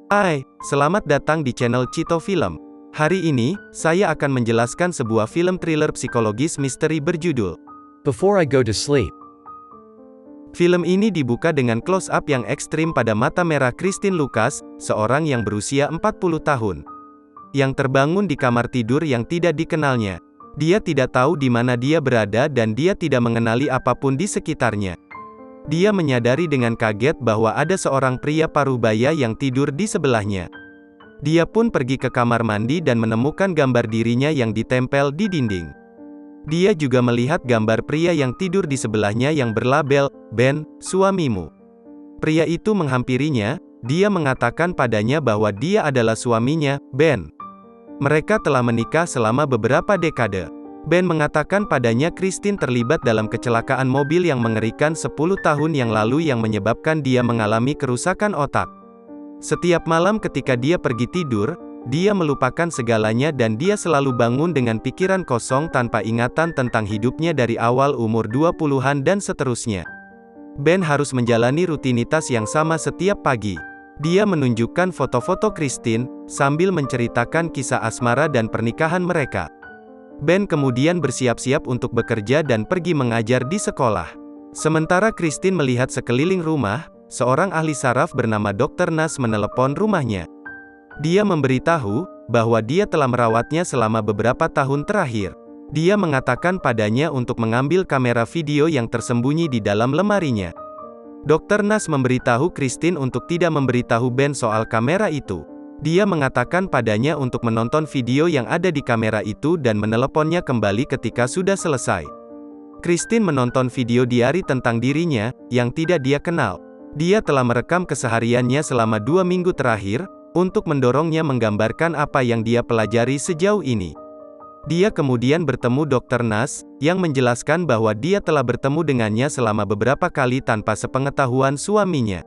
Hai, selamat datang di channel Cito Film. Hari ini, saya akan menjelaskan sebuah film thriller psikologis misteri berjudul Before I Go to Sleep. Film ini dibuka dengan close-up yang ekstrim pada mata merah Christine Lucas, seorang yang berusia 40 tahun. Yang terbangun di kamar tidur yang tidak dikenalnya. Dia tidak tahu di mana dia berada dan dia tidak mengenali apapun di sekitarnya. Dia menyadari dengan kaget bahwa ada seorang pria parubaya yang tidur di sebelahnya. Dia pun pergi ke kamar mandi dan menemukan gambar dirinya yang ditempel di dinding. Dia juga melihat gambar pria yang tidur di sebelahnya yang berlabel, "Ben, suamimu." Pria itu menghampirinya, dia mengatakan padanya bahwa dia adalah suaminya, Ben. Mereka telah menikah selama beberapa dekade. Ben mengatakan padanya Christine terlibat dalam kecelakaan mobil yang mengerikan 10 tahun yang lalu yang menyebabkan dia mengalami kerusakan otak. Setiap malam ketika dia pergi tidur, dia melupakan segalanya dan dia selalu bangun dengan pikiran kosong tanpa ingatan tentang hidupnya dari awal umur 20-an dan seterusnya. Ben harus menjalani rutinitas yang sama setiap pagi. Dia menunjukkan foto-foto Christine, sambil menceritakan kisah asmara dan pernikahan mereka. Ben kemudian bersiap-siap untuk bekerja dan pergi mengajar di sekolah. Sementara Christine melihat sekeliling rumah, seorang ahli saraf bernama Dr. Nas menelepon rumahnya. Dia memberitahu bahwa dia telah merawatnya selama beberapa tahun terakhir. Dia mengatakan padanya untuk mengambil kamera video yang tersembunyi di dalam lemarinya. Dr. Nas memberitahu Christine untuk tidak memberitahu Ben soal kamera itu. Dia mengatakan padanya untuk menonton video yang ada di kamera itu dan meneleponnya kembali ketika sudah selesai. Christine menonton video diari tentang dirinya, yang tidak dia kenal. Dia telah merekam kesehariannya selama 2 minggu terakhir, untuk mendorongnya menggambarkan apa yang dia pelajari sejauh ini. Dia kemudian bertemu Dr. Nas, yang menjelaskan bahwa dia telah bertemu dengannya selama beberapa kali tanpa sepengetahuan suaminya.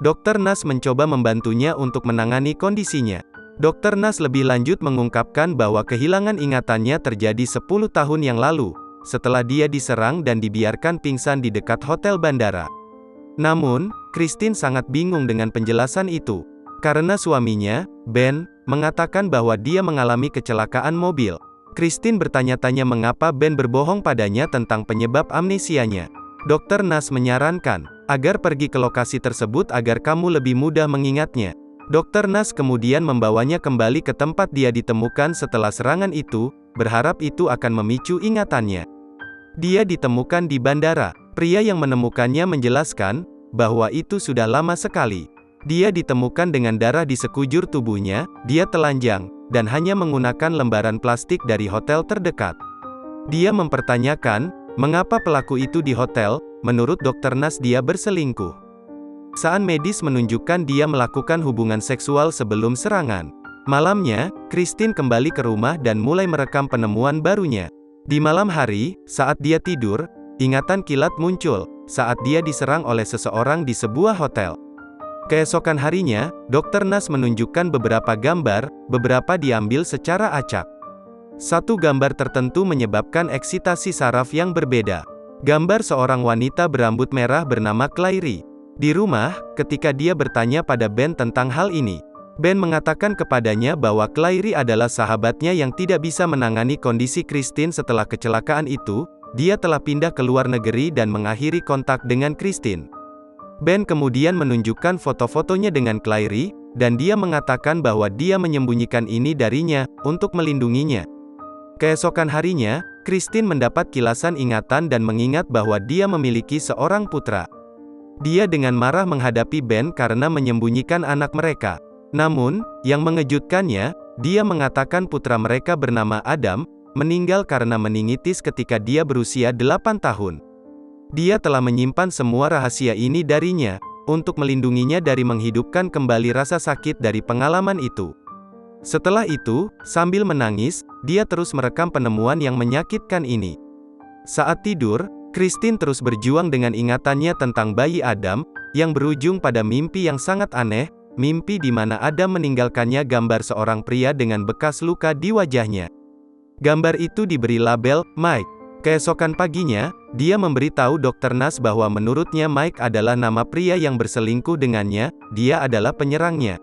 Dr. Nas mencoba membantunya untuk menangani kondisinya. Dr. Nas lebih lanjut mengungkapkan bahwa kehilangan ingatannya terjadi 10 tahun yang lalu, setelah dia diserang dan dibiarkan pingsan di dekat hotel bandara. Namun, Christine sangat bingung dengan penjelasan itu, karena suaminya, Ben, mengatakan bahwa dia mengalami kecelakaan mobil. Christine bertanya-tanya mengapa Ben berbohong padanya tentang penyebab amnesianya. Dr. Nas menyarankan agar pergi ke lokasi tersebut agar kamu lebih mudah mengingatnya. Dr. Nas kemudian membawanya kembali ke tempat dia ditemukan setelah serangan itu, berharap itu akan memicu ingatannya. Dia ditemukan di bandara. Pria yang menemukannya menjelaskan bahwa itu sudah lama sekali. Dia ditemukan dengan darah di sekujur tubuhnya, dia telanjang, dan hanya menggunakan lembaran plastik dari hotel terdekat. Dia mempertanyakan, mengapa pelaku itu di hotel? Menurut Dr. Nas dia berselingkuh. Saat medis menunjukkan dia melakukan hubungan seksual sebelum serangan. Malamnya, Christine kembali ke rumah dan mulai merekam penemuan barunya. Di malam hari, saat dia tidur, ingatan kilat muncul, saat dia diserang oleh seseorang di sebuah hotel. Keesokan harinya, Dr. Nas menunjukkan beberapa gambar, beberapa diambil secara acak. Satu gambar tertentu menyebabkan eksitasi saraf yang berbeda. Gambar seorang wanita berambut merah bernama Claire. Di rumah, ketika dia bertanya pada Ben tentang hal ini, Ben mengatakan kepadanya bahwa Claire adalah sahabatnya yang tidak bisa menangani kondisi Christine setelah kecelakaan itu. Dia telah pindah ke luar negeri dan mengakhiri kontak dengan Christine. Ben kemudian menunjukkan foto-fotonya dengan Claire, dan dia mengatakan bahwa dia menyembunyikan ini darinya, untuk melindunginya. Keesokan harinya, Christine mendapat kilasan ingatan dan mengingat bahwa dia memiliki seorang putra. Dia dengan marah menghadapi Ben karena menyembunyikan anak mereka. Namun, yang mengejutkannya, dia mengatakan putra mereka bernama Adam, meninggal karena meningitis ketika dia berusia 8 tahun. Dia telah menyimpan semua rahasia ini darinya, untuk melindunginya dari menghidupkan kembali rasa sakit dari pengalaman itu. Setelah itu, sambil menangis, dia terus merekam penemuan yang menyakitkan ini. Saat tidur, Christine terus berjuang dengan ingatannya tentang bayi Adam, yang berujung pada mimpi yang sangat aneh, mimpi di mana Adam meninggalkannya gambar seorang pria dengan bekas luka di wajahnya. Gambar itu diberi label, Mike. Keesokan paginya, dia memberitahu Dr. Nas bahwa menurutnya Mike adalah nama pria yang berselingkuh dengannya, dia adalah penyerangnya.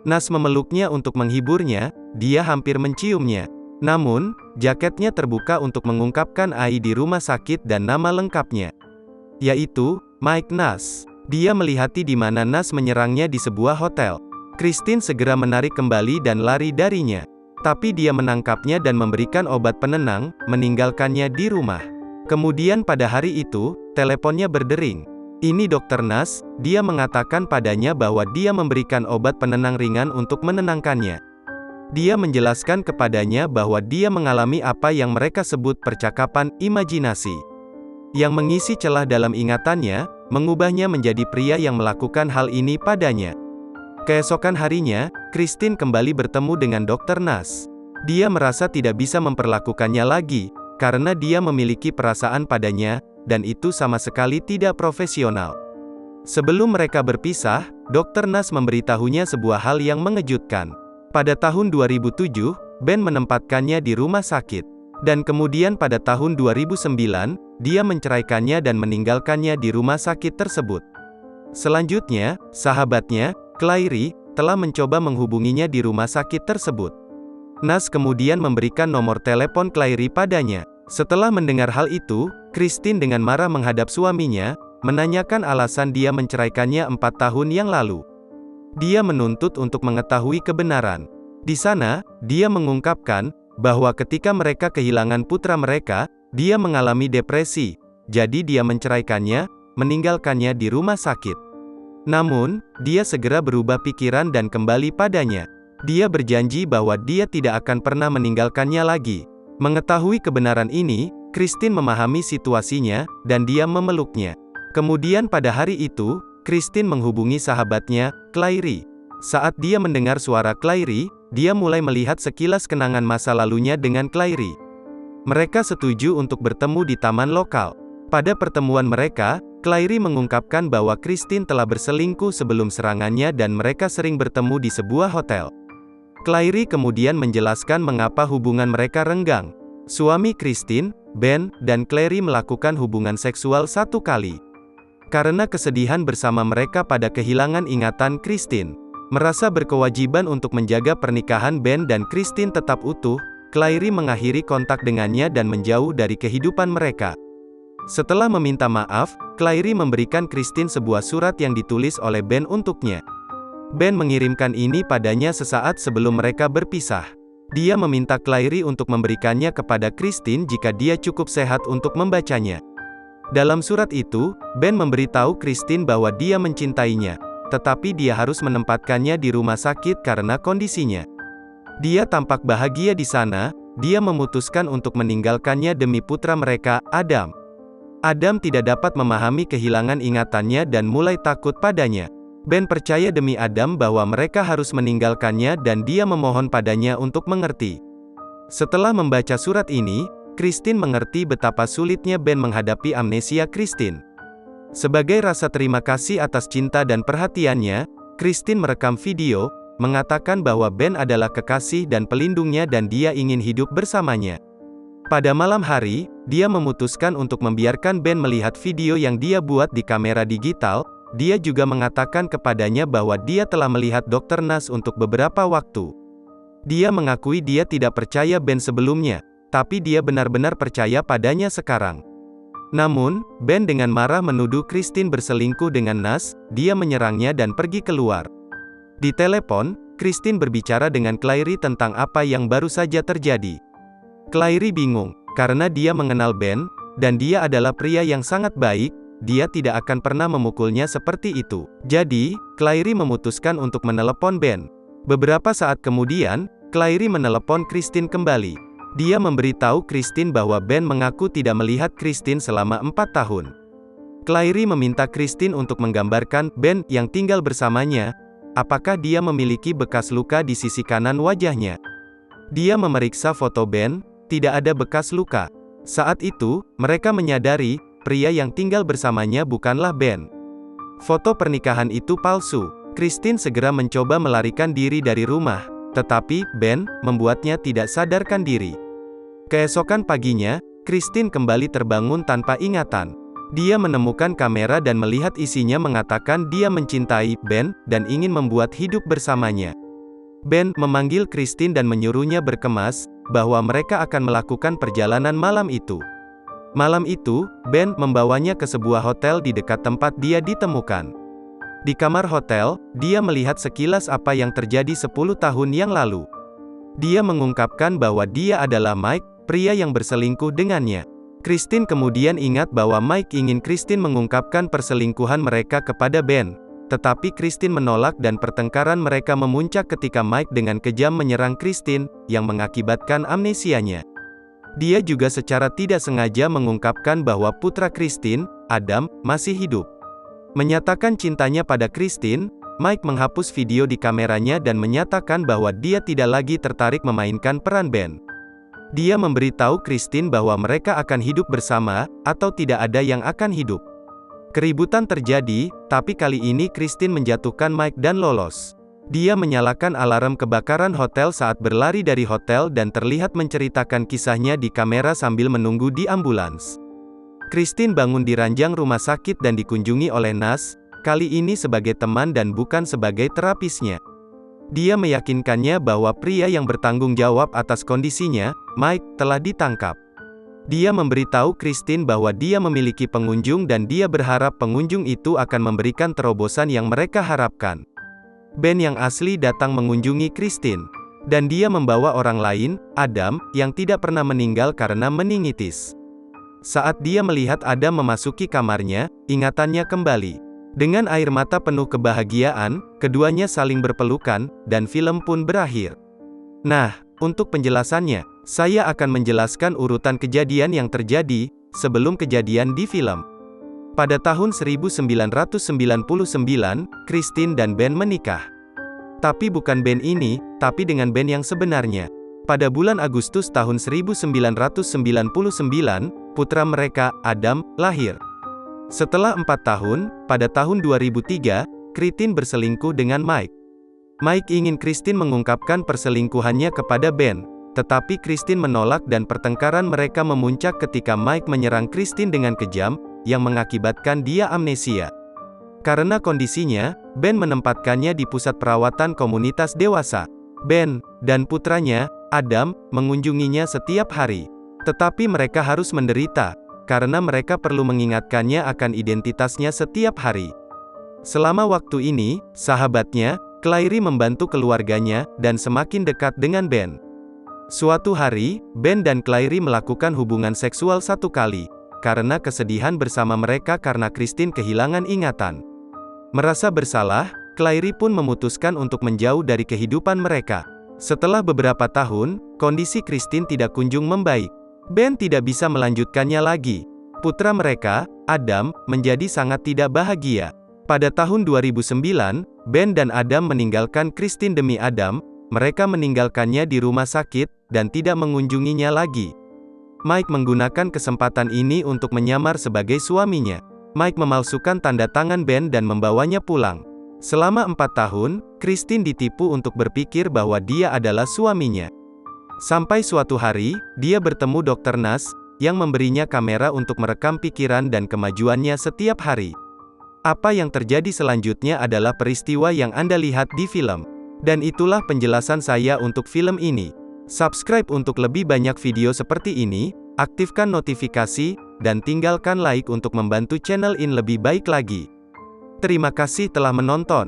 Nas memeluknya untuk menghiburnya, dia hampir menciumnya. Namun, jaketnya terbuka untuk mengungkapkan AI di rumah sakit dan nama lengkapnya, yaitu Mike Nass. Dia melihati di mana Nass menyerangnya di sebuah hotel. Christine segera menarik kembali dan lari darinya. Tapi dia menangkapnya dan memberikan obat penenang, meninggalkannya di rumah. Kemudian pada hari itu, teleponnya berdering. Ini Dr. Nass, dia mengatakan padanya bahwa dia memberikan obat penenang ringan untuk menenangkannya. Dia menjelaskan kepadanya bahwa dia mengalami apa yang mereka sebut percakapan imajinasi, yang mengisi celah dalam ingatannya, mengubahnya menjadi pria yang melakukan hal ini padanya. Keesokan harinya, Christine kembali bertemu dengan Dr. Nass. Dia merasa tidak bisa memperlakukannya lagi, karena dia memiliki perasaan padanya, dan itu sama sekali tidak profesional. Sebelum mereka berpisah, Dr. Nass memberitahunya sebuah hal yang mengejutkan. Pada tahun 2007, Ben menempatkannya di rumah sakit. Dan kemudian pada tahun 2009, dia menceraikannya dan meninggalkannya di rumah sakit tersebut. Selanjutnya, sahabatnya, Claire, telah mencoba menghubunginya di rumah sakit tersebut. Nass kemudian memberikan nomor telepon Claire padanya. Setelah mendengar hal itu, Christine dengan marah menghadap suaminya, menanyakan alasan dia menceraikannya 4 tahun yang lalu. Dia menuntut untuk mengetahui kebenaran. Di sana, dia mengungkapkan bahwa ketika mereka kehilangan putra mereka, dia mengalami depresi. Jadi dia menceraikannya, meninggalkannya di rumah sakit. Namun, dia segera berubah pikiran dan kembali padanya. Dia berjanji bahwa dia tidak akan pernah meninggalkannya lagi. Mengetahui kebenaran ini, Christine memahami situasinya, dan dia memeluknya. Kemudian pada hari itu, Christine menghubungi sahabatnya, Claire. Saat dia mendengar suara Claire, dia mulai melihat sekilas kenangan masa lalunya dengan Claire. Mereka setuju untuk bertemu di taman lokal. Pada pertemuan mereka, Claire mengungkapkan bahwa Christine telah berselingkuh sebelum serangannya dan mereka sering bertemu di sebuah hotel. Claire kemudian menjelaskan mengapa hubungan mereka renggang. Suami Christine, Ben, dan Claire melakukan hubungan seksual 1 kali. Karena kesedihan bersama mereka pada kehilangan ingatan Christine. Merasa berkewajiban untuk menjaga pernikahan Ben dan Christine tetap utuh, Claire mengakhiri kontak dengannya dan menjauh dari kehidupan mereka. Setelah meminta maaf, Claire memberikan Christine sebuah surat yang ditulis oleh Ben untuknya. Ben mengirimkan ini padanya sesaat sebelum mereka berpisah. Dia meminta Claire untuk memberikannya kepada Christine jika dia cukup sehat untuk membacanya. Dalam surat itu, Ben memberitahu Christine bahwa dia mencintainya, tetapi dia harus menempatkannya di rumah sakit karena kondisinya. Dia tampak bahagia di sana, dia memutuskan untuk meninggalkannya demi putra mereka, Adam. Adam tidak dapat memahami kehilangan ingatannya dan mulai takut padanya. Ben percaya demi Adam bahwa mereka harus meninggalkannya dan dia memohon padanya untuk mengerti. Setelah membaca surat ini, Christine mengerti betapa sulitnya Ben menghadapi amnesia Christine. Sebagai rasa terima kasih atas cinta dan perhatiannya, Christine merekam video, mengatakan bahwa Ben adalah kekasih dan pelindungnya dan dia ingin hidup bersamanya. Pada malam hari, dia memutuskan untuk membiarkan Ben melihat video yang dia buat di kamera digital. Dia juga mengatakan kepadanya bahwa dia telah melihat Dr. Nass untuk beberapa waktu. Dia mengakui dia tidak percaya Ben sebelumnya, tapi dia benar-benar percaya padanya sekarang. Namun, Ben dengan marah menuduh Christine berselingkuh dengan Nass, dia menyerangnya dan pergi keluar. Di telepon, Christine berbicara dengan Claire tentang apa yang baru saja terjadi. Claire bingung, karena dia mengenal Ben, dan dia adalah pria yang sangat baik. Dia tidak akan pernah memukulnya seperti itu. Jadi, Claire memutuskan untuk menelepon Ben. Beberapa saat kemudian, Claire menelepon Christine kembali. Dia memberitahu Christine bahwa Ben mengaku tidak melihat Christine selama 4 tahun. Claire meminta Christine untuk menggambarkan Ben yang tinggal bersamanya. Apakah dia memiliki bekas luka di sisi kanan wajahnya? Dia memeriksa foto Ben, tidak ada bekas luka. Saat itu, mereka menyadari pria yang tinggal bersamanya bukanlah Ben. Foto pernikahan itu palsu. Christine segera mencoba melarikan diri dari rumah, tetapi Ben membuatnya tidak sadarkan diri. Keesokan paginya, Christine kembali terbangun tanpa ingatan. Dia menemukan kamera dan melihat isinya mengatakan dia mencintai Ben dan ingin membuat hidup bersamanya. Ben memanggil Christine dan menyuruhnya berkemas, bahwa mereka akan melakukan perjalanan malam itu. Malam itu, Ben membawanya ke sebuah hotel di dekat tempat dia ditemukan. Di kamar hotel, dia melihat sekilas apa yang terjadi 10 tahun yang lalu. Dia mengungkapkan bahwa dia adalah Mike, pria yang berselingkuh dengannya. Christine kemudian ingat bahwa Mike ingin Christine mengungkapkan perselingkuhan mereka kepada Ben. Tetapi Christine menolak dan pertengkaran mereka memuncak ketika Mike dengan kejam menyerang Christine, yang mengakibatkan amnesianya. Dia juga secara tidak sengaja mengungkapkan bahwa putra Christine, Adam, masih hidup. Menyatakan cintanya pada Christine, Mike menghapus video di kameranya dan menyatakan bahwa dia tidak lagi tertarik memainkan peran Ben. Dia memberitahu Christine bahwa mereka akan hidup bersama, atau tidak ada yang akan hidup. Keributan terjadi, tapi kali ini Christine menjatuhkan Mike dan lolos. Dia menyalakan alarm kebakaran hotel saat berlari dari hotel dan terlihat menceritakan kisahnya di kamera sambil menunggu di ambulans. Christine bangun di ranjang rumah sakit dan dikunjungi oleh Nas, kali ini sebagai teman dan bukan sebagai terapisnya. Dia meyakinkannya bahwa pria yang bertanggung jawab atas kondisinya, Mike, telah ditangkap. Dia memberitahu Christine bahwa dia memiliki pengunjung dan dia berharap pengunjung itu akan memberikan terobosan yang mereka harapkan. Ben yang asli datang mengunjungi Christine. Dan dia membawa orang lain, Adam, yang tidak pernah meninggal karena meningitis. Saat dia melihat Adam memasuki kamarnya, ingatannya kembali. Dengan air mata penuh kebahagiaan, keduanya saling berpelukan, dan film pun berakhir. Nah, untuk penjelasannya, saya akan menjelaskan urutan kejadian yang terjadi, sebelum kejadian di film. Pada tahun 1999, Christine dan Ben menikah. Tapi bukan Ben ini, tapi dengan Ben yang sebenarnya. Pada bulan Agustus tahun 1999, putra mereka, Adam, lahir. Setelah 4 tahun, pada tahun 2003, Christine berselingkuh dengan Mike. Mike ingin Christine mengungkapkan perselingkuhannya kepada Ben, tetapi Christine menolak dan pertengkaran mereka memuncak ketika Mike menyerang Christine dengan kejam, yang mengakibatkan dia amnesia. Karena kondisinya, Ben menempatkannya di pusat perawatan komunitas dewasa. Ben dan putranya, Adam, mengunjunginya setiap hari. Tetapi mereka harus menderita, karena mereka perlu mengingatkannya akan identitasnya setiap hari. Selama waktu ini, sahabatnya, Claire membantu keluarganya, dan semakin dekat dengan Ben. Suatu hari, Ben dan Claire melakukan hubungan seksual 1 kali, karena kesedihan bersama mereka karena Christine kehilangan ingatan. Merasa bersalah, Claire pun memutuskan untuk menjauh dari kehidupan mereka. Setelah beberapa tahun, kondisi Christine tidak kunjung membaik. Ben tidak bisa melanjutkannya lagi. Putra mereka, Adam, menjadi sangat tidak bahagia. Pada tahun 2009, Ben dan Adam meninggalkan Christine demi Adam. Mereka meninggalkannya di rumah sakit, dan tidak mengunjunginya lagi. Mike menggunakan kesempatan ini untuk menyamar sebagai suaminya. Mike memalsukan tanda tangan Ben dan membawanya pulang. Selama 4 tahun, Christine ditipu untuk berpikir bahwa dia adalah suaminya. Sampai suatu hari, dia bertemu Dr. Nas, yang memberinya kamera untuk merekam pikiran dan kemajuannya setiap hari. Apa yang terjadi selanjutnya adalah peristiwa yang Anda lihat di film. Dan itulah penjelasan saya untuk film ini. Subscribe untuk lebih banyak video seperti ini, aktifkan notifikasi, dan tinggalkan like untuk membantu channel ini lebih baik lagi. Terima kasih telah menonton.